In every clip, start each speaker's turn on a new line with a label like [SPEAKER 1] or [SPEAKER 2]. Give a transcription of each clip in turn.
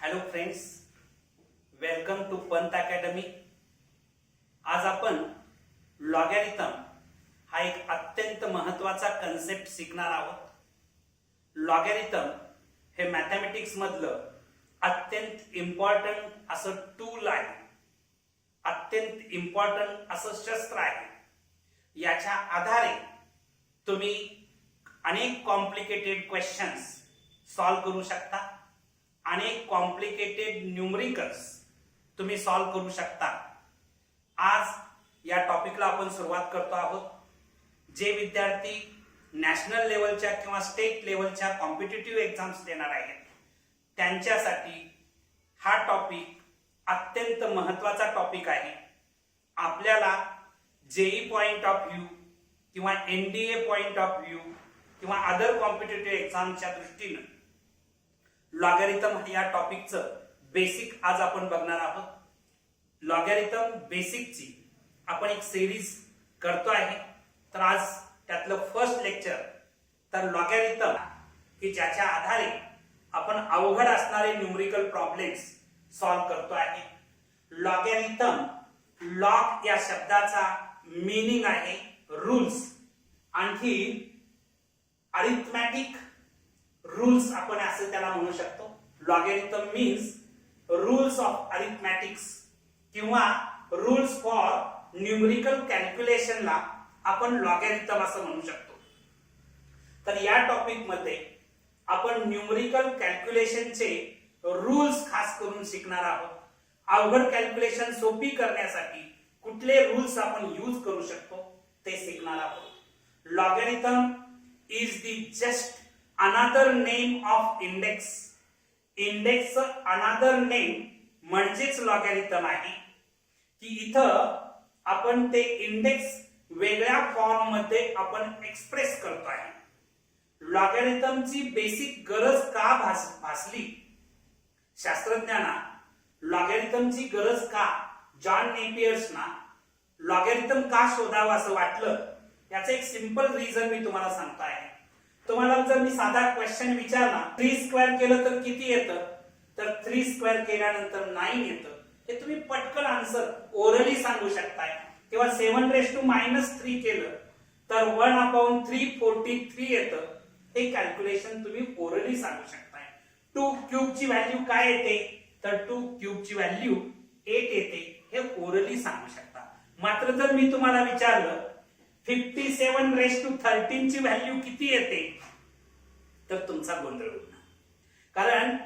[SPEAKER 1] Hello friends, welcome to Pant academy. आज आपण logarithm हा एक अत्यंत महत्त्वाचा कन्सेप्ट शिकणार आहोत. लॉगॅरिथम हे मॅथमॅटिक्स मधलं अत्यंत इम्पॉर्टंट असं टूल आहे, अत्यंत इम्पॉर्टंट असं शस्त्र आहे. याच्या आधारे तुम्ही अनेक कॉम्प्लिकेटेड क्वेश्चन्स सॉल्व करू शकता, अनेक कॉम्प्लिकेटेड न्यूमरिकल्स तुम्ही सॉल्व करू शकता. आज या टॉपिकला आपण सुरुवात करतो आहोत. जे विद्यार्थी नॅशनल लेवलच्या किंवा स्टेट लेवलच्या कॉम्पिटिटिव्ह एक्झाम्स देणार आहेत त्यांच्यासाठी हा टॉपिक अत्यंत महत्त्वाचा टॉपिक आहे. आपल्याला जेई पॉइंट ऑफ व्ह्यू किंवा एनडीए पॉइंट ऑफ व्ह्यू किंवा अदर कॉम्पिटिटिव्ह एक्झामच्या दृष्टीने लॉगॅरिथम या टॉपिकचं बेसिक आज आपण बघणार आहोत. लॉगॅरिथम बेसिकची आपण एक सिरीज करतो आहे. तर आज त्यातलं फर्स्ट लेक्चर तर लॉगॅरिथम की ज्याच्या आधारे आपण अवघड असणारे न्यूमरिकल प्रॉब्लेम्स सॉल्व करतो आहे. लॉगॅरिथम, लॉग या शब्दाचा मीनिंग आहे रूल्स, आणखी अरिथमॅटिक रूल्स आपण असं त्याला म्हणू शकतो. लॉगॅरिथम मीन्स रूल्स ऑफ अरिथमॅटिक्स किंवा रूल्स फॉर न्यूमरिकल कॅल्क्युलेशनला आपण लॉगॅरिथम असं म्हणू शकतो. तर या टॉपिक मध्ये आपण न्यूमरिकल कॅल्क्युलेशनचे रूल्स खास करून शिकणार आहोत. अवघड कॅल्क्युलेशन सोपी करण्यासाठी कुठले रूल्स आपण यूज करू शकतो ते शिकणार आहोत. Logarithm is the just another name of index. Index another name म्हणजेच लॉगॅरिथम आहे की इथं आपण ते इंडेक्स वेगळ्या फॉर्म मध्ये आपण एक्सप्रेस करतो आहे. लॉगॅरिथमची बेसिक गरज का भासली शास्त्रज्ञांना, लॉगॅरिथमची गरज का जॉन नेपियर्सना लॉगॅरिथम का शोधावं असं वाटलं, याचं एक सिंपल रिझन मी तुम्हाला सांगतो आहे. तुम्हाला जर मी साधा क्वेश्चन विचारला 3 स्क्वेअर केलं तर किती येतं, तर 3 स्क्वेअर केल्यानंतर 9 येतं. हे तुम्ही पटकन आन्सर ओरली सांगू शकताय. किंवा 7⁻³ केलं तर 1/343 येतं. हे कॅल्क्युलेशन तुम्ही ओरली सांगू शकताय. 2 क्यूब ची व्हॅल्यू काय येते, तर 2 क्यूब ची व्हॅल्यू 8 येते. हे ओरली सांगू शकता. मात्र जर मी तुम्हाला विचारलं 57⁻13 ची व्हॅल्यू किती येते, तर तुमचा गोंधळ होणार. कारण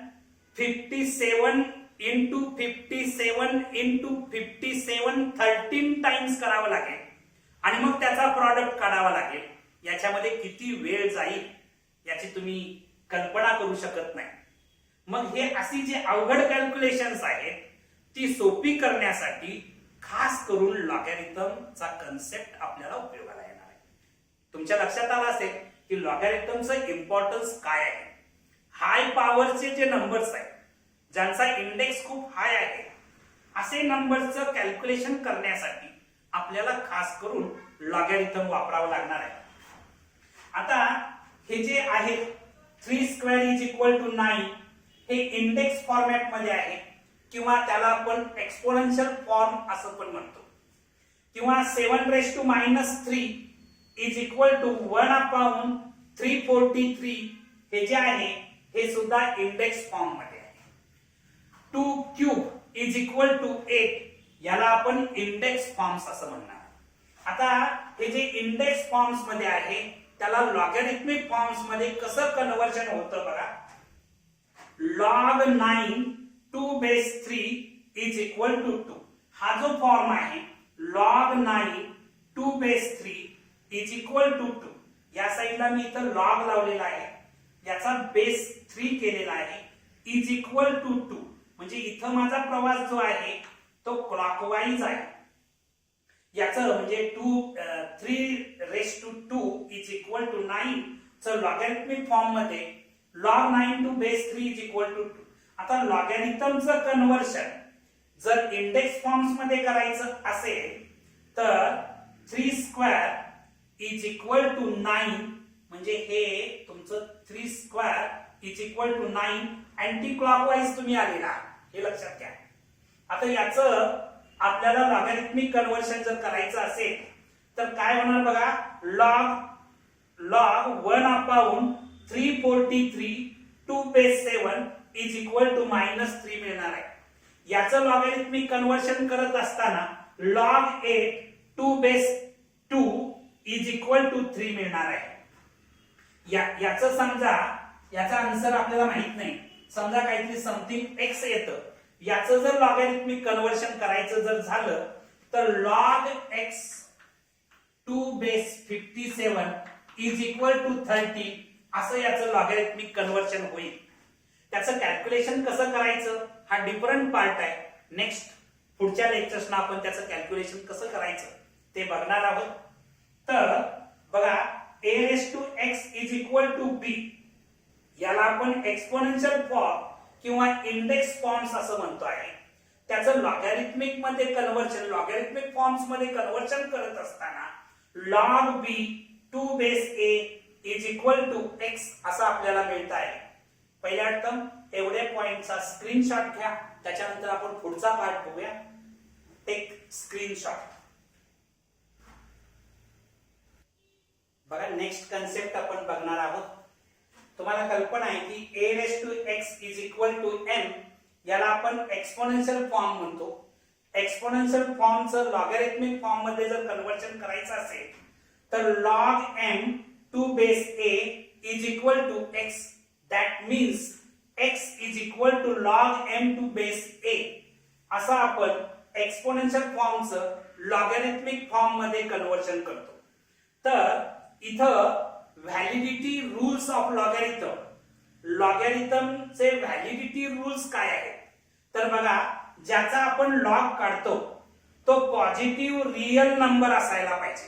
[SPEAKER 1] 57 into 57 into 57 13 टाइम्स करावं लागेल आणि मग त्याचा प्रॉडक्ट काढावा लागेल. याच्यामध्ये किती वेळ जाईल याची तुम्ही कल्पना करू शकत नाही. मग हे अशी जे अवघड कॅल्क्युलेशन्स आहेत ती सोपी करण्यासाठी खास करून लॉगॅरिथमचा कन्सेप्ट आपल्याला उपयोगाला येणार आहे. तुमच्या लक्षात आलं असेल की लॉगॅरिथमचं इम्पॉर्टन्स काय आहे. हाय पॉवरचे जे नंबर्स आहेत, ज्यांचा इंडेक्स खूप हाय आहे, असे नंबरचं कॅल्क्युलेशन करण्यासाठी आपल्याला खास करून लॉगॅरिथम वापरावं लागणार आहे. आता हे जे आहे 3 स्क्वेअर इज इक्वल टू 9 हे इंडेक्स फॉर्मॅट मध्ये आहे किंवा त्याला आपण एक्सपोनेन्शियल फॉर्म असं पण म्हणतो. किंवा 7⁻³ इज इक्वल टू 1/343 हे जे आहे हे सुद्धा इंडेक्स फॉर्म मध्ये आहे. 2 क्यूब इज इक्वल टू 8 याला आपण इंडेक्स फॉर्म्स असं म्हणणार. आता हे जे इंडेक्स फॉर्म्स मध्ये आहे त्याला लॉगॅरिथमिक फॉर्म्स मध्ये कसं कन्व्हर्जन होतं बघा. log 9 2/3 इज इक्वल टू 2 हा जो फॉर्म आहे log 9 2/3 इज इक्वल टू 2. या साईडला मी इथं लॉग लावलेला आहे, याचा बेस 3 केलेला आहे, इज इक्वल टू 2 म्हणजे इथं माझा प्रवास जो आहे तो क्लॉकवाईज आहे. याचं म्हणजे 3⁻² इज इक्वल टू 9 च लॉगॅरिथमिक फॉर्म मध्ये log 9 2/3 इज इक्वल टू 2. आता लॉगॅरिथमचं कन्व्हर्शन जर इंडेक्स फॉर्म्स मध्ये करायचं असेल तर 3 स्क्वेअर इज इक्वल टू 9 म्हणजे हे तुमचं 3 square is equal to 9 anticlockwise तुम्ही आलेला आहात हे लक्षात घ्या. आता याचं आपल्याला लॉगॅरिथमिक कन्व्हर्शन जर करायचं असेल तर काय होणार बघा, log 1 upon 343 2 base 7 is equal to -3 मिळणार आहे. याचं लॉगॅरिथमिक कन्व्हर्शन करत असताना log 8 2 base 2 is equal to 3 मिळणार आहे. याचं समजा याचा आन्सर आपल्याला माहित नाही, समजा काहीतरी समथिंग x येतं, याचं जर लॉगॅरिथमिक कन्व्हर्शन करायचं जर झालं तर log x 2 base 57 is equal to 30 असं याचं लॉगॅरिथमिक कन्व्हर्शन होईल. त्याचं कॅल्क्युलेशन कसं करायचं हा डिफरंट पार्ट आहे. नेक्स्ट पुढच्या लेक्चर्सना आपण त्याचं कॅल्क्युलेशन कसं करायचं ते बघणार आहोत. तर बघा a raised to x is equal to b याला आपण एक्सपोनेन्शियल फॉर्म किंवा इंडेक्स फॉर्म्स असं म्हणतो आहे. त्याचं लॉगॅरिथमिक मध्ये कन्व्हर्शन, लॉगॅरिथमिक फॉर्म्स मध्ये कन्व्हर्शन करत असताना log b 2 base a is equal to x असं आपल्याला मिळत आहे. पहिल्या टर्म एवढे पॉइंटचा स्क्रीनशॉट घ्या, त्याच्यानंतर आपण पुढचा पार्ट बघूया. Take screenshot. बघा नेक्स्ट कन्सेप्ट आपण बघणार आहोत. तुम्हाला कल्पना आहे की a raise to x is equal to m याला आपण एक्सपोनेन्शियल फॉर्म म्हणतो. एक्सपोनेन्शियल फॉर्मचं लॉगॅरिथमिक फॉर्म मध्ये जर कन्व्हर्जन करायचं असेल तर log m 2 base a is equal to x. That means x is equal to log m 2 base a असं आपण एक्सपोनेन्शियल फॉर्मचं लॉगॅरिथमिक फॉर्म मध्ये कन्व्हर्जन करतो. तर इथं व्हॅलिडिटी रूल्स ऑफ लॉगॅरिथम, लॉगॅरिथमचे व्हॅलिडिटी रूल्स काय आहेत तर बघा, ज्याचा आपण लॉग काढतो तो पॉझिटिव्ह रियल नंबर असायला पाहिजे.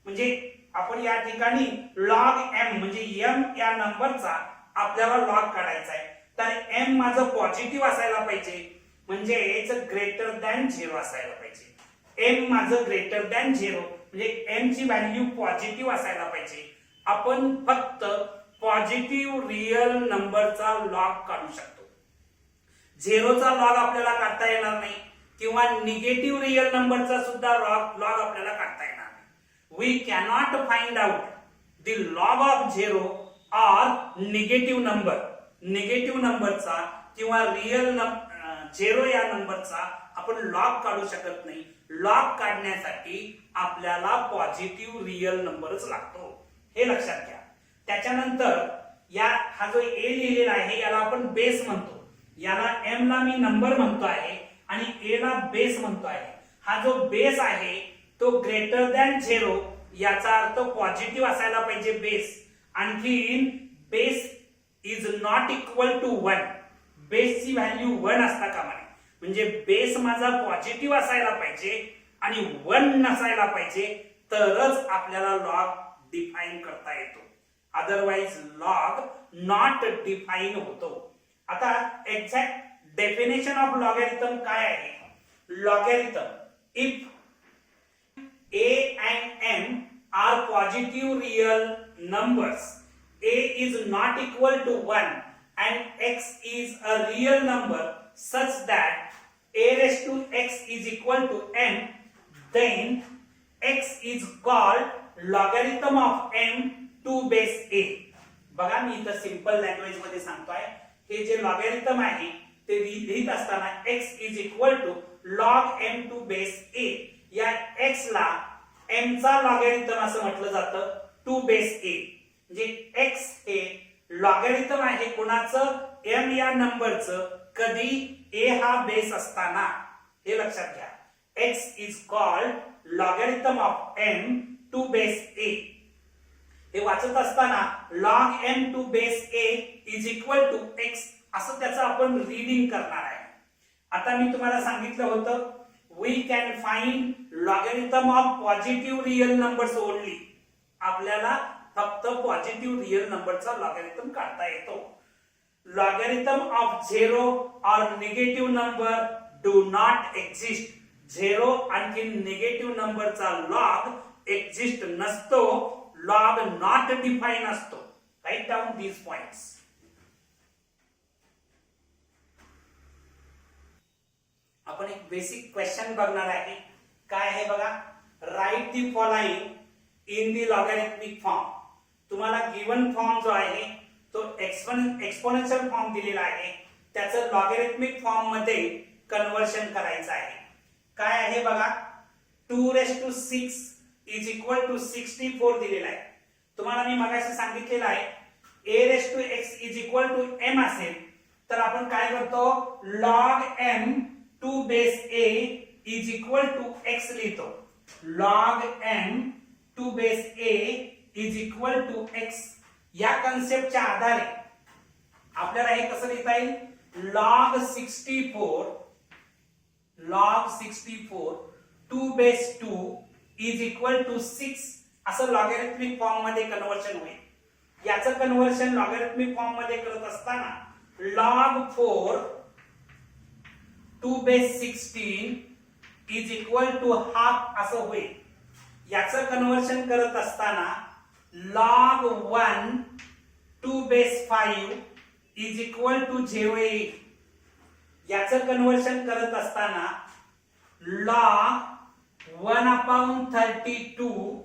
[SPEAKER 1] म्हणजे आपण या ठिकाणी log m म्हणजे m या नंबरचा आपल्याला लॉग काढायचा आहे. तर m माझं पॉझिटिव्ह असायला पाहिजे, म्हणजे ग्रेटर दॅन 0 असायला पाहिजे. m माझं ग्रेटर दॅन 0 म्हणजे m ची व्हॅल्यू पॉझिटिव्ह असायला पाहिजे. आपण फक्त पॉझिटिव्ह रियल नंबरचा लॉग काढू शकतो. 0 चा लॉग आपल्याला काढता येणार नाही किंवा निगेटिव्ह रियल नंबरचा सुद्धा लॉग आपल्याला काढता येणार नाही. We cannot find out the log of 0 or negative number. Negative नंबरचा किंवा रियल 0 या नंबरचा आपण लॉग काढू शकत नाही. लॉग काढण्यासाठी आपल्याला पॉझिटिव्ह रियल नंबरच लागतो, हे लक्षात घ्या. त्याच्यानंतर हा जो a लिहिलेला आहे याला आपण बेस म्हणतो. याला m ला मी नंबर म्हणतो आहे आणि a ला बेस म्हणतो आहे. हा जो बेस आहे तो ग्रेटर दॅन 0 याचा अर्थ पॉझिटिव्ह असायला पाहिजे बेस. आणखी base is not equal to 1. बेसची व्हॅल्यू 1 असता कामा नये. म्हणजे बेस माझा पॉझिटिव्ह असायला पाहिजे आणि 1 नसायला पाहिजे, तरच आपल्याला लॉग डिफाइन करता येतो. अदरवाइज लॉग नॉट डिफाइन होतो. आता एक्झॅक्ट डेफिनेशन ऑफ लॉगॅरिथम काय आहे? Logarithm if a and m are positive real numbers, a is not equal to 1 and x is a real number such that a raised to x is equal to m, then x is called logarithm of m 2 base a. बघा मी इथं simple language मध्ये सांगतोय. हे जे logarithm आहे ते लिहित असताना x is equal to log m 2 base a. या x ला m चा लॉगॅरिथम असं म्हटलं जातं 2 बेस a. म्हणजे x हे लॉगॅरिथम आहे कोणाचं? m या नंबरचं, कधी a हा बेस असताना. हे लक्षात घ्या. x is called logarithm of m 2 base a. हे वाचत असताना log m 2 base a is equal to x असं त्याचं आपण रीडिंग करणार आहे. आता मी तुम्हाला सांगितलं होतं we can find logarithm of positive real numbers only. आपल्याला फक्त पॉझिटिव्ह रियल नंबरचा लॉगॅरिथम काढता येतो. Logarithm of 0 or negative number do not exist. 0 आणखी निगेटिव्ह नंबरचा लॉग एक्झिस्ट नसतो. लॉग नॉट डिफाइन असतो. Write down these points. आपण एक बेसिक क्वेश्चन बघणार आहे. काय आहे बघा, write the following in the logarithmic form. तुम्हाला गिवन फॉर्म जो आहे तो एक्सपोनेन्शियल फॉर्म दिलेला आहे, त्याचं लॉगॅरिथमिक फॉर्म मध्ये कन्वर्शन करायचं आहे. काय आहे बघा, 2⁶ इज इक्वल टू 64 दिलेला आहे. तुम्हाला मी मगाशी सांगितलेलं आहे a⁻x is equal to m असेल तर आपण काय करतो, log m 2 is equal to x लिहितो. log m 2 is equal to x. या कन्सेप्टच्या आधारे आपल्याला हे कसं लिहिता येईल, log 64 2 इज इक्वल टू 6 असं लॉगॅरिथमिक फॉर्म मध्ये कन्वर्शन होईल. याचं कन्वर्शन लॉगॅरिथमिक फॉर्म मध्ये करत असताना log 4 2 is equal to half असं होईल. याचं कन्वर्शन करत असताना log 1 2 इज इक्वल टू 0 येईल. याचं कन्वर्शन करत असताना log 1/32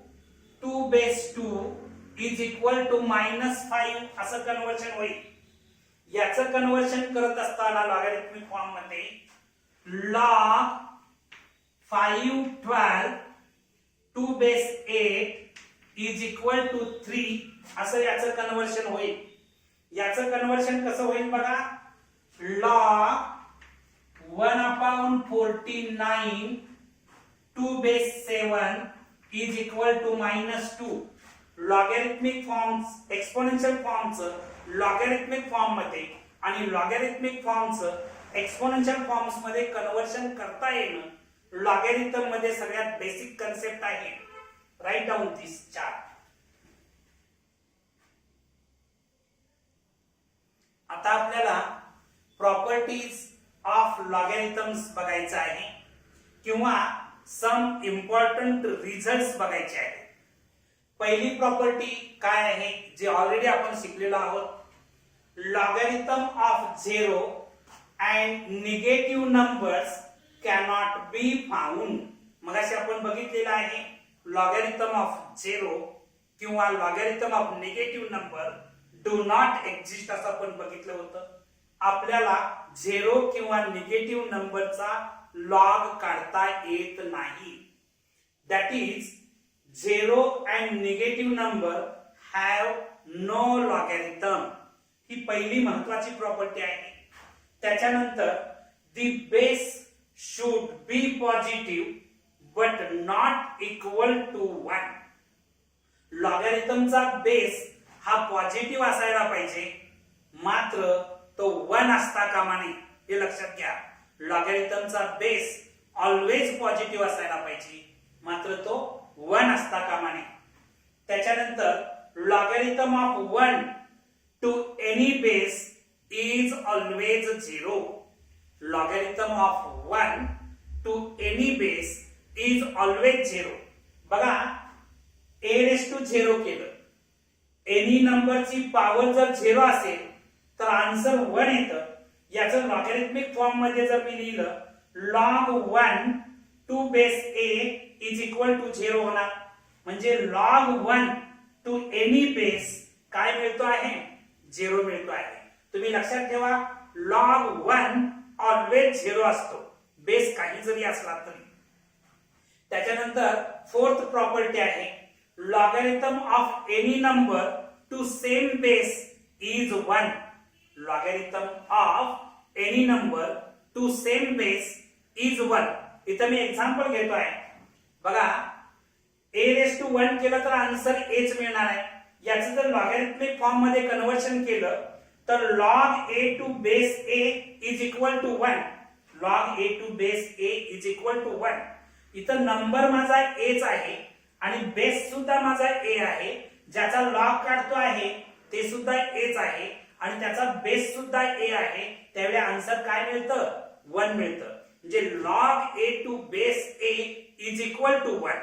[SPEAKER 1] 2 इज इक्वल टू -5 असं कन्वर्शन होईल. याचं कन्वर्शन करत असताना लॉगॅरिथमिक फॉर्म मध्ये log 512 2 इज इक्वल टू 3 असं याचं कन्वर्शन होईल. याचं कन्वर्शन कसं होईल बघा, log 1/49 2 is equal to -2. Logarithmic forms exponential फॉर्मचं लॉगॅरिथमिक फॉर्म मध्ये आणि लॉगॅरिथमिक फॉर्मचं एक्सपोनेन्शियल फॉर्म्स मध्ये कन्वर्शन करता येणं लॉगॅरिथम मध्ये सगळ्यात बेसिक कन्सेप्ट आहे. Right down this chart. आता आपल्याला प्रॉपर्टीज ऑफ लॉगॅरिथम्स बघायचं आहे किंवा सम इम्पॉर्टंट रिझल्ट्स बघायचे आहेत. पहिली प्रॉपर्टी काय आहे, जे ऑलरेडी आपण शिकलेलो आहोत, logarithm of 0 and negative numbers cannot be found. मगाशी आपण बघितलेलं आहे लॉगॅरिथम ऑफ 0 किंवा logarithm of negative number do not exist असं आपण बघितलं होतं. आपल्याला 0 किंवा निगेटिव्ह नंबरचा लॉग काढता येत नाही. That is 0 and negative number have no logarithm. ही पहिली महत्वाची प्रॉपर्टी आहे. त्याच्यानंतर the base should be positive but not equal to 1. लॉगॅरिथमचा base हा पॉझिटिव्ह असायला पाहिजे, मात्र तो 1 असता कामा नये. हे लक्षात घ्या, लॉगॅरिथमचा बेस ऑलवेज पॉझिटिव्ह असायला पाहिजे, मात्र तो 1 असता कामा नये. त्याच्यानंतर logarithm of 1 to any base is always 0. Logarithm of 1 to any base is always 0. बघा, a⁻0 केलं, एनी नंबरची पॉवर जर 0 असेल तर आन्सर 1 येतं. याचं लॉगॅरिथमिक फॉर्म मध्ये जर मी लिहिलं log 1 2 इज इक्वल टू 0 होणार. म्हणजे log 1 टू एनी बेस काय मिळतो आहे, 0 मिळतो आहे. तुम्ही लक्षात ठेवा, log 1 ऑलवेज 0 असतो, बेस काही जरी असला तरी. त्याच्यानंतर फोर्थ प्रॉपर्टी आहे, logarithm of any number two same base is 1. Logarithm of any number two same base is 1. इथं मी एक्झाम्पल घेतो आहे. बघा, a⁻1 केलं तर आन्सर aच मिळणार आहे. याचं जर लॉगॅरिथमिक फॉर्म मध्ये कन्वर्शन केलं तर log a to base a is equal to 1. log a to base a is equal to 1. इथं नंबर माझा aच आहे आणि बेस सुद्धा माझा a आहे. ज्याचा लॉग काढतो आहे ते सुद्धा aच आहे आणि त्याचा बेस सुद्धा a आहे. त्यावेळी आन्सर काय मिळतं, 1 मिळतं. म्हणजे log a to base a is equal to 1.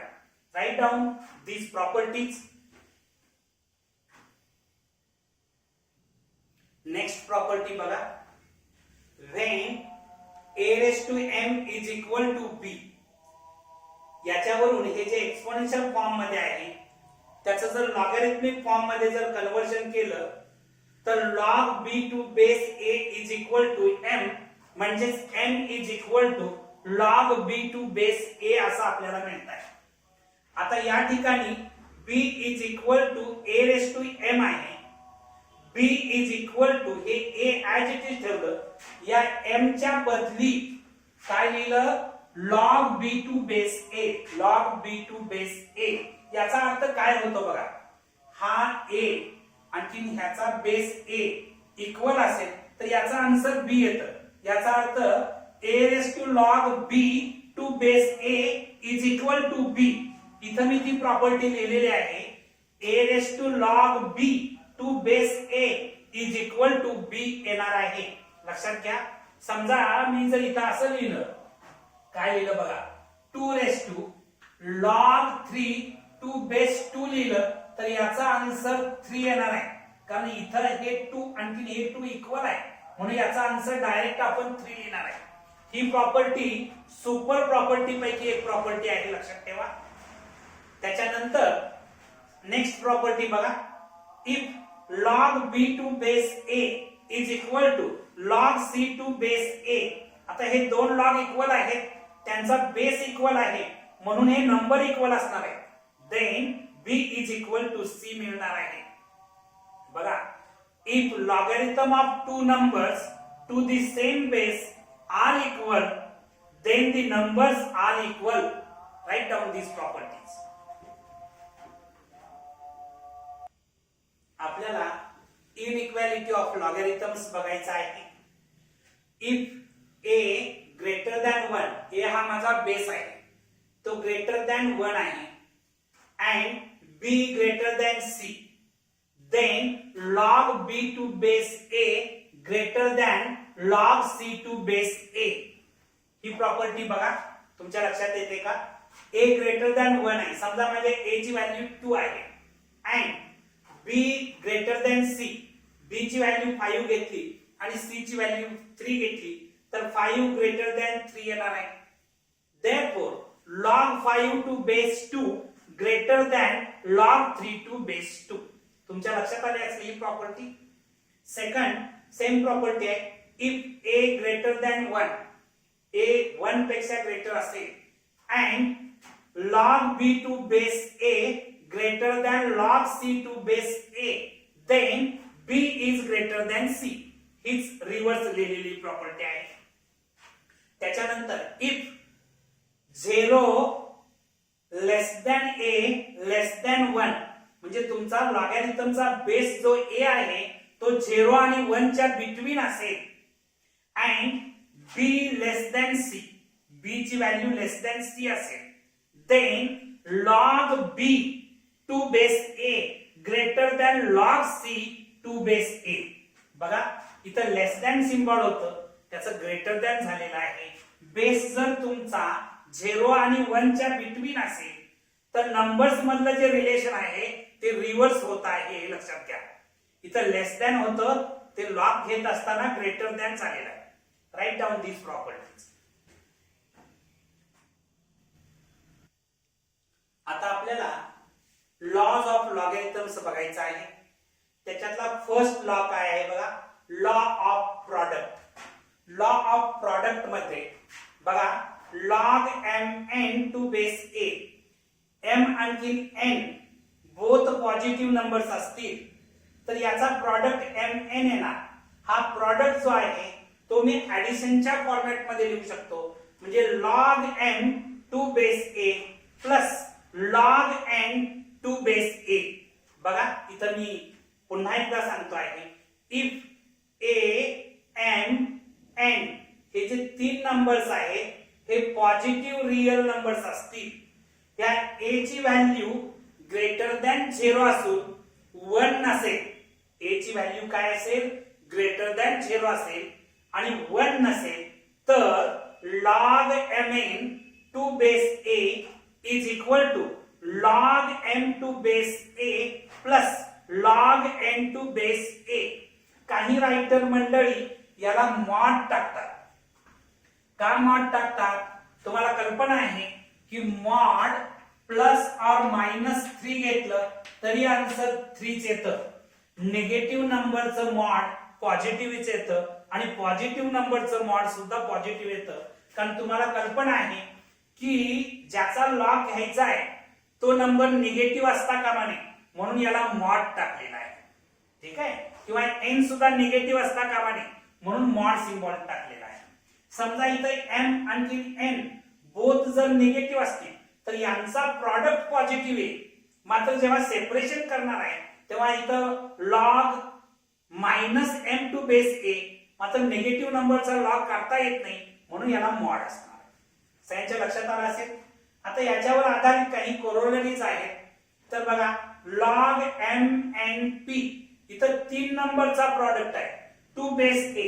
[SPEAKER 1] Write down these properties. Next property बघा, when a raised to m is equal to b. याच्यावरून हे जे एक्सपोनेन्शियल फॉर्म मध्ये आहे त्याचं जर लॉगॅरिथमिक फॉर्म मध्ये जर कन्वर्जन केलं तर log b to base a is equal to m म्हणजे m is equal to log b to base a असं आपल्याला मिळत आहे. आता या ठिकाणी b is equal to a raised to m आहे. b is equal to हे a as it is ठेवलं, या m च्या बदली काय लिहिलं log b to base a, log b to base a. याचा अर्थ काय होतो बघा, हा a आणखी ह्याचा बेस a इक्वल असेल तर याचा आन्सर b येतं. याचा अर्थ a raised to log b to base a is equal to b. इथं मी ती प्रॉपर्टी लिहिलेली आहे, a raised to log b to base a is equal to b येणार आहे. लक्षात घ्या. समजा मी जर इथं असं लिहिलं, काय लिहिलं बघा, 2 raised to log 3 to base 2 लिहिलं तर याचा आन्सर 3 येणार आहे, कारण इथं हे 2 आणखी हे 2 इक्वल आहे म्हणून याचा आन्सर डायरेक्ट आपण 3 लिहिणार आहे. ही प्रॉपर्टी सुपर प्रॉपर्टी पैकी एक प्रॉपर्टी आहे, लक्षात ठेवा. त्याच्यानंतर नेक्स्ट प्रॉपर्टी बघा, if log b to base a is equal to log c to base a. आता हे दोन log इक्वल आहेत, त्यांचा बेस इक्वल आहे म्हणून हे नंबर इक्वल असणार आहे. Then b is equal to c मिळणार आहे. बघा, if logarithm of two numbers to the same base are equal, then the numbers are equal. Write down these properties. आपल्याला inequality of logarithms बघायचा आहे. if a greater than 1, a हा माझा base आहे, तो greater than 1 आहे and b greater than c, then log b to base a greater than log c to base a. He property बघा, तुमच्या लक्षात येते का? a greater than 1 आहे, समजा माझे a ची व्हॅल्यू 2 आहे and b greater than c, b ची व्हॅल्यू 5 घेतली आणि c ची व्हॅल्यू 3 घेतली तर 5 greater than 3 येणार आहे. therefore log 5 to base 2 greater than log 3 to base 2. तुमच्या लक्षात आली असली ही प्रॉपर्टी. सेकंड सेम प्रॉपर्टी आहे, if a greater than 1, a 1 पेक्षा ग्रेटर असेल and log b to base a greater than log c to base a, then b is greater than c. हीच reverse लिहिलेली property आहे. त्याच्यानंतर if 0 less than a less than 1, म्हणजे तुमचा लॉगॅरिथमचा base जो a आहे तो 0 आणि 1 च्या बिटवीन असेल and b less than c, b ची व्हॅल्यू लेस दॅन c असेल, then log b to base a greater than log c to base a. बघा, इथं लेस दॅन सिम्बॉल होतं, त्याचं ग्रेटर दॅन झालेलं आहे. बेस जर तुमचा 0 आणि 1 च्या बिटवीन असेल तर नंबर्स मधलं जे रिलेशन आहे ते रिव्हर्स होत आहे, हे लक्षात घ्या. इथं लेस दॅन होतं, ते लॉग घेत असताना ग्रेटर दॅन झालेलं आहे. Right down these properties. आता आपल्याला लॉज ऑफ लॉगॅरिथम्स बघायचा आहे. त्याच्यातला फर्स्ट लॉ काय आहे बघा, law of product. Law of product मध्ये बघा, log mn to base a, m आणखी n बोथ पॉझिटिव्ह नंबर्स असतील तर याचा प्रॉडक्ट mn येणार. हा प्रॉडक्ट जो आहे तो मी ऍडिशनच्या फॉर्मॅट मध्ये लिहू शकतो, म्हणजे log m to base a plus log n to base a. बघा, इथं मी पुन्हा एकदा सांगतो आहे, इफ a m n हे जे तीन नंबर्स आहेत हे पॉझिटिव्ह रियल नंबर्स असतील, त्या a ची व्हॅल्यू ग्रेटर दॅन 0 असून 1 नसेल, a ची व्हॅल्यू काय असेल, ग्रेटर दॅन 0 असेल आणि 1 नसेल तर log mn to base a is equal to log m to base a plus log n to base a. काही रायटर मंडळी याला मॉड टाकतात. का मॉड टाकतात? तुम्हाला कल्पना आहे की मॉड प्लस और मायनस 3 घेतलं तरी आन्सर 3च येतं. निगेटिव्ह नंबरचं मॉड पॉझिटिव्हच येतं आणि पॉझिटिव्ह नंबरचं मॉड सुद्धा पॉझिटिव्ह येतं. कारण तुम्हाला कल्पना आहे की ज्याचा लॉग घ्यायचा आहे तो नंबर निगेटिव्ह असता कामा नये, म्हणून याला मॉड टाकलेला आहे. ठीक आहे. किंवा n सुद्धा निगेटिव्ह असता कामा नये म्हणून मॉड सिम्बॉल टाकलेला आहे. समजा इथं m आणि n बोथ जर निगेटिव्ह असतील तर यांचा प्रॉडक्ट पॉझिटिव्ह आहे. मात्र जेव्हा सेपरेशन करणार आहे तेव्हा इथं log minus m to base a, मात्र निगेटिव्ह नंबरचा लॉग काढता येत नाही म्हणून याला मॉड असणार. सगळ्यांच्या लक्षात आलं असेल. आता याच्यावर आधारित काही कोरोलरीज आहेत. तर बघा लॉग m n p इथं 3 नंबरचा प्रॉडक्ट आहे 2 बेस a.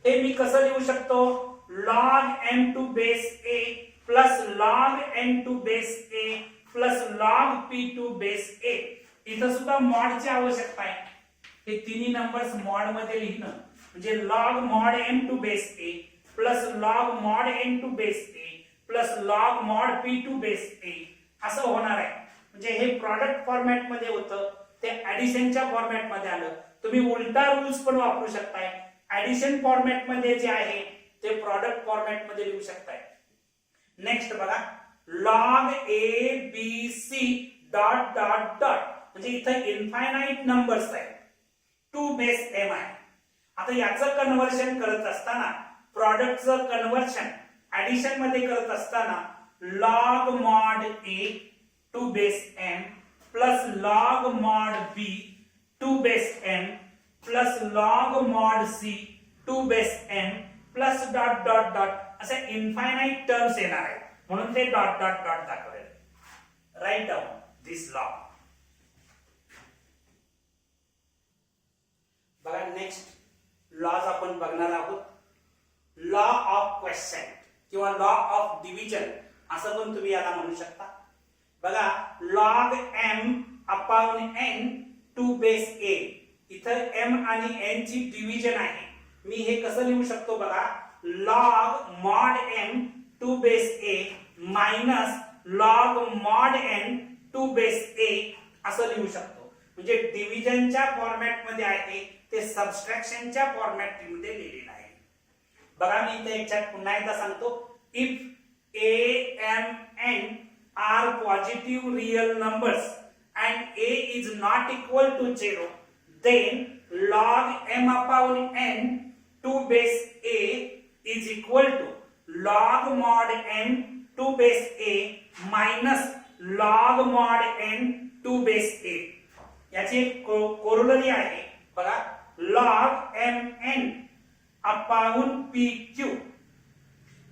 [SPEAKER 1] हे मी कसं लिहू शकतो? log m to base a plus log n to base a plus log p to base a. इथं सुद्धा मॉडची आवश्यकता आहे. हे तिन्ही नंबर्स मॉड मध्ये लिहिणं म्हणजे log mod m to base a plus log mod n to base a plus log mod p to base a असं होणार आहे. म्हणजे हे प्रॉडक्ट फॉर्मॅट मध्ये होतं ते ऍडिशनच्या फॉर्मॅट मध्ये आलं. तुम्ही उलटा रूल्स पण वापरू शकताय. ऍडिशन फॉर्मॅट मध्ये जे आहे ते प्रॉडक्ट फॉर्मॅट मध्ये लिहू शकताय. नेक्स्ट बघा log a b c dot dot dot म्हणजे इथं इन्फायनाइट नंबर्स आहेत 2 बेस m आहे. आता याचं कन्व्हर्शन करत असताना प्रॉडक्टचं कन्व्हर्शन ऍडिशन मध्ये करत असताना log mod a 2 base m plus log mod b 2 base m plus log mod c 2 base m plus dot dot dot असे इन्फायनाइट टर्म्स येणार आहेत म्हणून ते डॉट डॉट डॉट दाखवले. राईट डाऊन दिस लॉ. बघा नेक्स्ट लॉज आपण बघणार आहोत. लॉ ऑफ क्वेश्चन किंवा लॉ ऑफ डिव्हिजन असं पण तुम्ही याला म्हणू शकता. बघा log m upon n 2 base a. इथं m आणि n ची डिव्हिजन आहे. मी हे कसं लिहू शकतो? बघा log mod m 2 base a minus log mod n 2 base a असं लिहू शकतो. म्हणजे डिव्हिजनच्या फॉर्मॅट मध्ये आहे ते सबट्रॅक्शनच्या फॉर्मॅट मध्ये लिहिलेलं आहे. बघा मी इथे एक पुन्हा एकदा सांगतो. If a m n are positive real numbers and a is not equal to 0, then log m upon n 2 base a is equal to log mod n 2 base a minus log mod n 2 base a. याची corollary आहे. बघा log m n upon p q.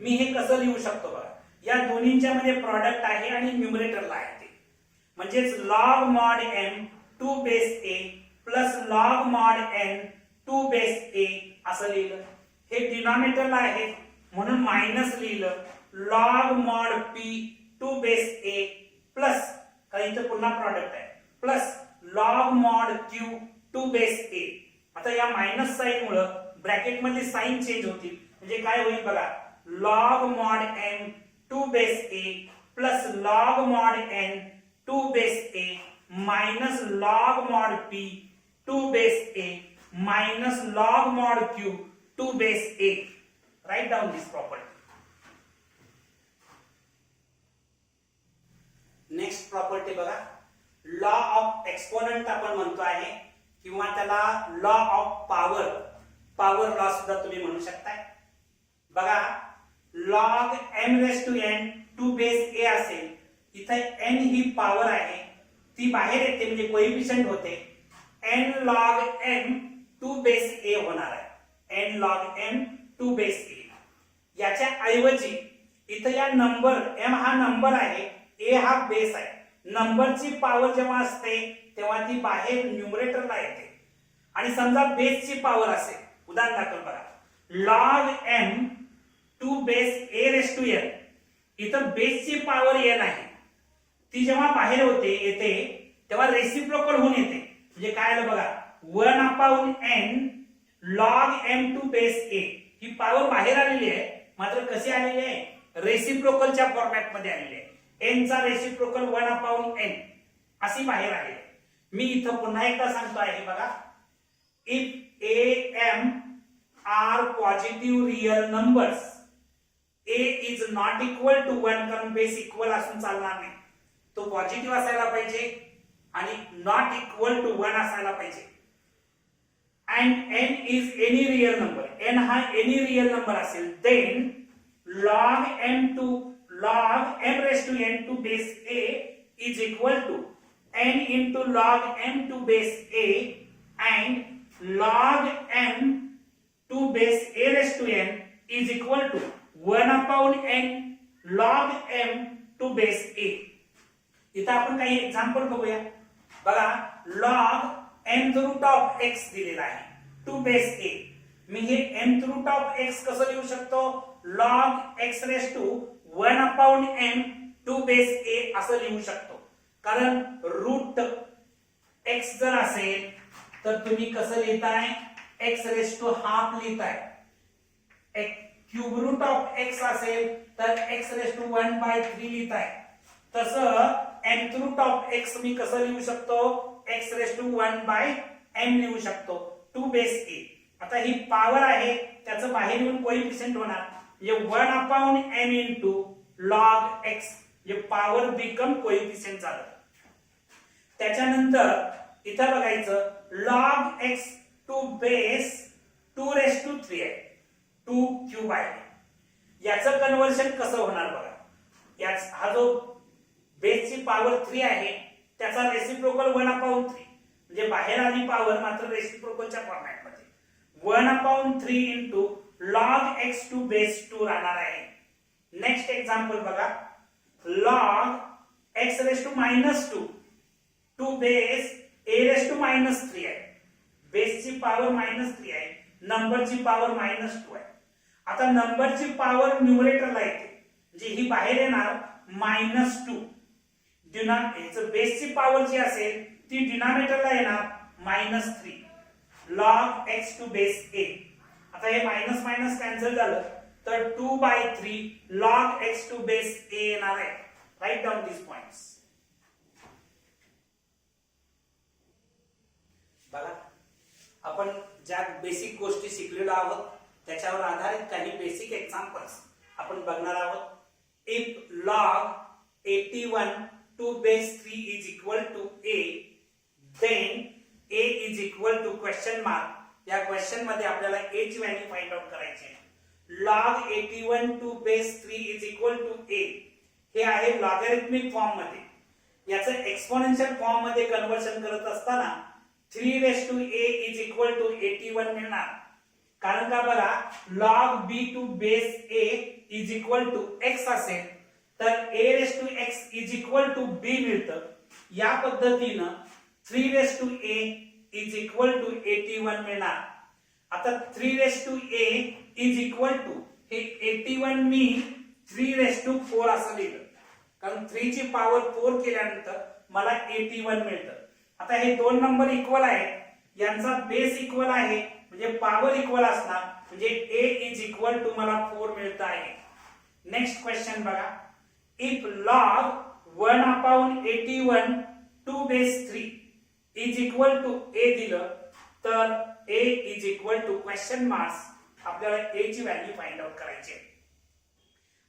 [SPEAKER 1] मी हे कसं लिहू शकतो? बघा या दोन्हींच्या मध्ये प्रॉडक्ट आहे आणि न्यूमरेटरला आहे ते म्हणजेच log mod m 2 base a plus log mod n 2 base a असं लिहिलं. हे डिनॉमिनेटरला आहे म्हणून मायनस लिहिलं. log mod p 2 base a plus कारण इथं पुन्हा प्रॉडक्ट आहे plus log mod q 2 base a. आता या मायनस साइन मुळे ब्रॅकेट मध्ये साइन चेंज होतील म्हणजे काय होईल? बघा log mod n 2 base a plus log mod n 2 base a minus log mod p 2 base a minus log mod q 2 base a. Write down this property. Next property बघा law of exponent आपण म्हणतो आहे किंवा त्याला law of power power law सुद्धा तुम्ही म्हणू शकताय. बघा log m raise to n 2 base a असेल. इथे n ही पॉवर आहे ती बाहेर येते म्हणजे कोएफिशिएंट होते. n log m 2 base a होणार आहे. n log m 2 base a. याच्या ऐवजी इथे या नंबर m हा नंबर आहे a हा बेस आहे. नंबरची पॉवर जेव्हा असते तेव्हा ती बाहेर न्यूमरेटरला येते आणि समजा बेसची पॉवर असेल उदाहरण दाखल बघा log m 2 base a raise to n. इथं बेसची पॉवर n आहे ती जेव्हा बाहेर होते येते तेव्हा रेसिप्रोकल होऊन येते म्हणजे काय आलं बघा 1 upon n log m 2 base a. He power बाहेर आलेली आहे मात्र कशी आलेली आहे रेसिप्रोकलच्या फॉर्मॅट मध्ये आलेली आहे n चा रेसिप्रोकल 1/n अशी बाहेर आलेली आहे मी इथं पुन्हा एकदा सांगतो आहे बघा if a m are positive real numbers a is not equal to 1 कारण बेस इक्वल असून चालणार नाही तो पॉझिटिव्ह असायला पाहिजे आणि नॉट इक्वल टू 1 असायला पाहिजे and n is any real number n हा any real number असेल then log m raised to n to base a is equal to n into log m to base a and log m to base a raised to n is equal to 1/n log m to base a. इथं आपण काही example बघूया बघा log nth root of x दिलेला आहे to base a मी हे nth root of x कसं लिहू शकतो log x raise to 1/m to base a असं लिहू शकतो कारण रूट x जर असेल तर तुम्ही कसं लिहिताय x रेज टू हाफ लिहिताय क्यूब रूट ऑफ x असेल तर x रेज टू 1/3 लिहिताय तसं nth रूट ऑफ x मी कसं लिहू शकतो x रेज टू 1/m लिहू शकतो टू बेस a आता ही पॉवर आहे त्याचं बाहेर येऊन कोएफिशिएंट होणार म्हणजे 1/m इनटू log x जे पॉवर बिकम कोएफिशिएंट झालं त्याच्यानंतर इथं बघायचं log x to base 2 raise to 3 आहे 2 क्यूब आहे याचं कन्वर्जन कसं होणार बघा याच हा जो बेसची पॉवर 3 आहे त्याचा रेसिप्रोकल 1/3 म्हणजे बाहेर आली पॉवर मात्र रेसिप्रोकलच्या फॉर्मॅट मध्ये 1/3 into log x to base 2 राहणार आहे नेक्स्ट एक्झाम्पल बघा log x raise to -2 to base a raise to -3 आहे बेसची पॉवर -3 आहे नंबरची पॉवर -2 आहे आता नंबरची पॉवर न्यूमरेटरला येते म्हणजे ही बाहेर येणार -2 बेसची पॉवर जी असेल ती डिनॉमिनेटरला येणार -3 log x to base a आता हे मायनस मायनस कॅन्सल झालं तर 2/3 log x to base a येणार आहे राईट डाऊन दिस पॉइंट्स बघा आपण ज्या बेसिक गोष्टी शिकलेलो आहोत त्याच्यावर आधारित काही बेसिक एक्झाम्पल्स आपण बघणार आहोत if log 81 to base 3 is equal to a then a is equal to question mark या क्वेश्चन मध्ये आपल्याला a ची व्हॅल्यू फाइंड आउट करायची आहे log 81 to base 3 is equal to a हे आहे लॉगॅरिथमिक फॉर्म मध्ये याचं एक्सपोनेन्शियल फॉर्म मध्ये कन्वर्जन करत असताना 3 raised to a is equal to 81 मिळणार कारण का बघा log b to base a is equal to x असेल तर a raised to x is equal to b मिळतं या पद्धतीनं 3 raised to a is equal to 81 मिळणार आता 3 raised to a is equal to हे 81 मी 3 raised to 4 असं लिहिलं कारण 3 ची पॉवर 4 केल्यानंतर मला 81 मिळतं आता हे दोन नंबर इक्वल आहेत यांचा बेस इक्वल आहे म्हणजे पॉवर इक्वल असणार म्हणजे a is equal to मला 4 मिळतं आहे नेक्स्ट क्वेश्चन बघा if log 1/81 to base 3 is equal to a दिलं तर a is equal to question marks आपल्याला a ची व्हॅल्यू फाइंड आउट करायची आहे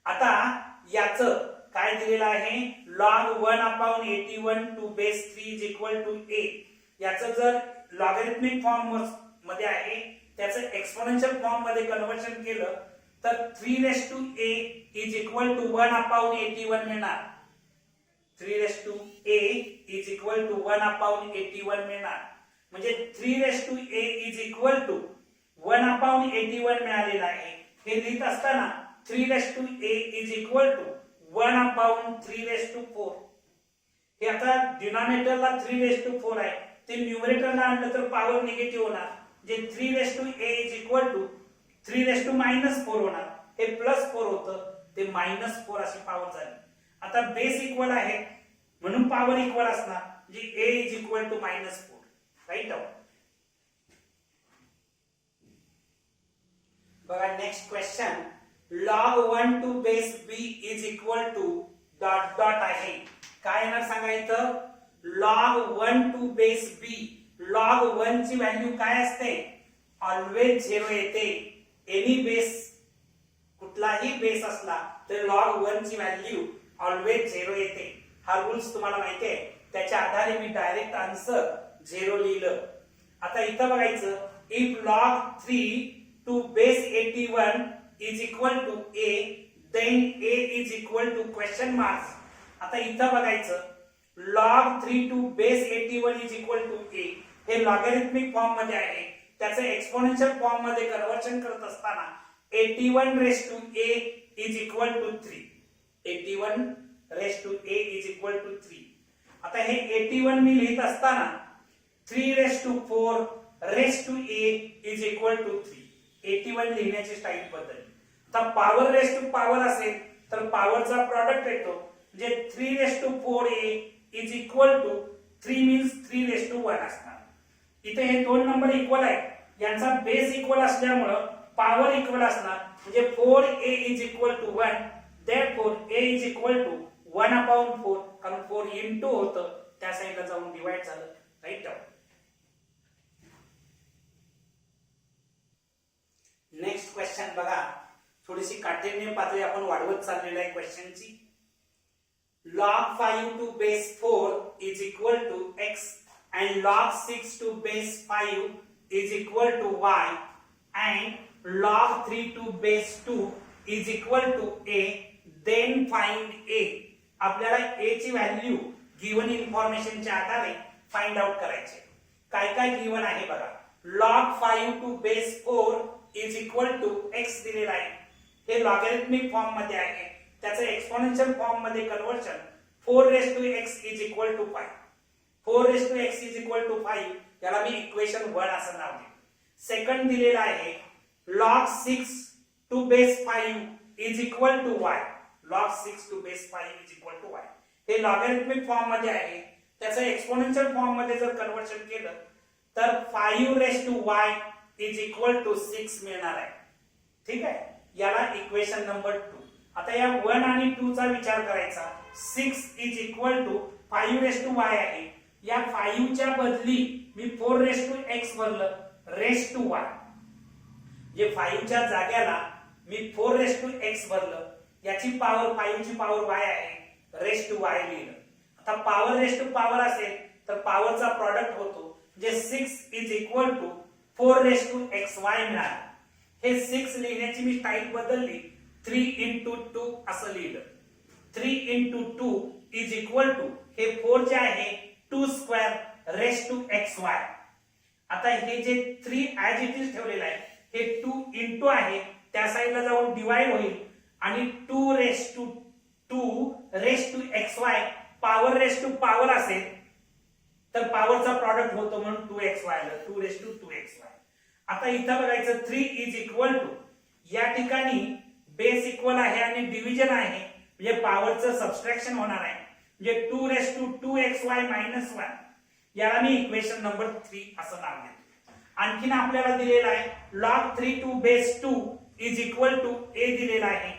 [SPEAKER 1] आता याचं काय दिलेलं आहे log 1/81 to base 3 is equal to a याचं जर लॉगॅरिथमिक फॉर्म मध्ये आहे त्याचं एक्सपोनेन्शियल फॉर्म मध्ये कन्वर्जन केलं तर 3 raised to a is equal to 1/81 मिळणार 3 raised to a is equal to 1/81 मिळणार म्हणजे 3 raised to a is equal to 1/81 मिळालेला आहे हे लिहित असताना 3 raised to a is equal to 1/3 raised to 4 हे आता डिनॉमिनेटरला 3 raised to 4 आहे ते न्यूमरेटरला आणलं तर पॉवर निगेटिव्ह होणार जे 3 raised to a is equal to 3 raised to -4 होणार हे +4 होतं ते -4 अशी पॉवर झाली आता बेस इक्वल आहे म्हणून पॉवर इक्वल असणार जी a is equal to -4 right out बघा next question log 1 to base b is equal to dot dot आहे. काय येणार सांगा इथं? log 1 to base b. log 1 ची व्हॅल्यू काय असते? ऑलवेज 0 येते. एनी बेस, कुठलाही बेस असला तर log 1 ची व्हॅल्यू ऑलवेज 0 येते. हा रूल्स तुम्हाला माहिती आहे. त्याच्या आधारे मी डायरेक्ट आन्सर 0 लिहिलं. आता इथं बघायचं, if log 3 to base 81 is equal to a, then a is equal to question marks. आता इथं बघायचं, log 3 to base 81 is equal to a हे लॉगॅरिथमिक फॉर्म मध्ये आहे. त्याचं एक्सपोनेन्शियल फॉर्म मध्ये कन्वर्जन करत असताना 81 raised to a is equal to 3. 81 raised to a is equal to 3. आता हे 81 मी लिहित असताना 3 raised to 4 raised to a is equal to 3. 81 लिहिण्याची स्टाईल बदलली. तर पॉवर रेस्ट टू पॉवर असेल तर पॉवरचा प्रॉडक्ट येतो, म्हणजे 3 raised to 4a is equal to 3 means 3 raised to 1 असणार. इथे हे दोन नंबर इक्वल आहेत, यांचा बेस इक्वल असल्यामुळे पॉवर इक्वल असणार, म्हणजे 4a is equal to 1. therefore a is equal to 1/4, कारण 4 into होतं, त्या साईडला जाऊन डिवाइड झालं. Right down. नेक्स्ट क्वेश्चन बघा, थोडीशी काठिण्य पातळी आपण वाढवत चाललेली आहे क्वेश्चनची. log 5 to base 4 is equal to x and log 6 to base 5 is equal to y and log 3 to base 2 is equal to a, then find a. आपल्याला a ची व्हॅल्यू गिवन इन्फॉर्मेशनच्या आधारे फाइंड आउट करायचे. काय काय given आहे बघा. log 5 to base 4 is equal to x दिलेला आहे. हे लॉगॅरिथमिक फॉर्म मध्ये आहे. त्याचं एक्सपोनेन्शियल फॉर्म मध्ये conversion 4 raised to x is equal to 5. 4 raised to x is equal to 5, याला मी इक्वेशन 1 असं नाव देईन. सेकंड दिलेला आहे log 6 to base 5 is equal to y. log 6 to base 5 is equal to y. हे logarithmic form मध्ये आहे. त्याचं exponential form मध्ये जर कन्वर्जन केलं तर 5 raised to y is equal to 6 मिळणार आहे. ठीक आहे, याला इक्वेशन नंबर 2. आता या 1 आणि 2 चा विचार करायचा. 6 is equal to 5 raised to y आहे. या 5 च्या बदली मी 4 raised to x भरलं, raised to y. जे 5 च्या जाग्याला मी 4 raised to x भरलं, याची पॉवर 5 ची पॉवर y आहे, raised to y लिहिलं. आता पॉवर raised to पॉवर असेल तर पॉवरचा प्रॉडक्ट होतो, जे 6 is equal to 4 raised to xy मिळालं. हे 6 लिहिण्याची मी स्टाईल बदलली, 3 into 2 असं लिहिलं. 3 into 2 is equal to हे 4 जे आहे 2 square raised to xy. आता हे जे 3 ऍज इट इज ठेवलेलं आहे, हे 2 into आहे, त्या साईडला जाऊन डिवाइड होईल आणि 2 raised to 2 raised to xy power raised to power असेल तर पॉवरचा प्रॉडक्ट होतो म्हणून 2xy आलं, 2 raised to 2xy. आता इथं बघायचं 3 is equal to, या ठिकाणी बेस इक्वल आहे आणि डिव्हिजन आहे, म्हणजे पॉवरचं सबट्रॅक्शन होणार आहे, म्हणजे 2 raised to 2xy minus 1. याला मी इक्वेशन नंबर 3 असं नाव देतो. आणखीन आपल्याला दिलेला आहे log 3 to base 2 is equal to a दिलेला आहे.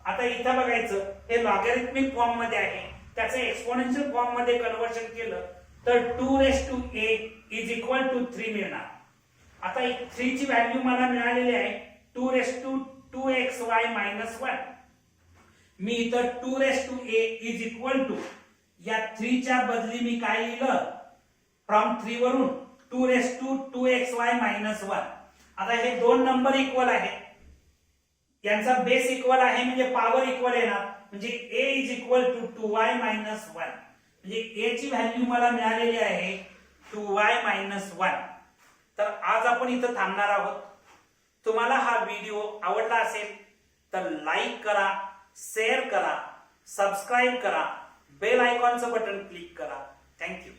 [SPEAKER 1] आता इथं बघायचं, हे लॉगॅरिथमिक फॉर्म मध्ये आहे, त्याचं एक्सपोनेन्शियल फॉर्म मध्ये कन्वर्जन केलं तर 2 raised to a is equal to 3 मिळणार. आता 3 ची व्हॅल्यू मला मिळालेली आहे 2 raised to 2xy minus 1. मी इथं 2 raised to a is equal to, या 3 च्या बदली मी काय लिहिलं, फ्रॉम 3 वरून 2 raised to 2xy minus 1. आता हे दोन नंबर इक्वल आहेत, यांचा बेस इक्वल आहे म्हणजे पॉवर इक्वल येणार, म्हणजे a is equal to 2y minus 1. म्हणजे a ची व्हॅल्यू मला मिळालेली आहे 2y minus 1. तर आज आपण इथं थांबणार आहोत. तुम्हाला हा व्हिडिओ आवडला असेल तर लाईक करा, शेअर करा, सबस्क्राइब करा, बेल आयकॉनचं बटन क्लिक करा. थँक्यू.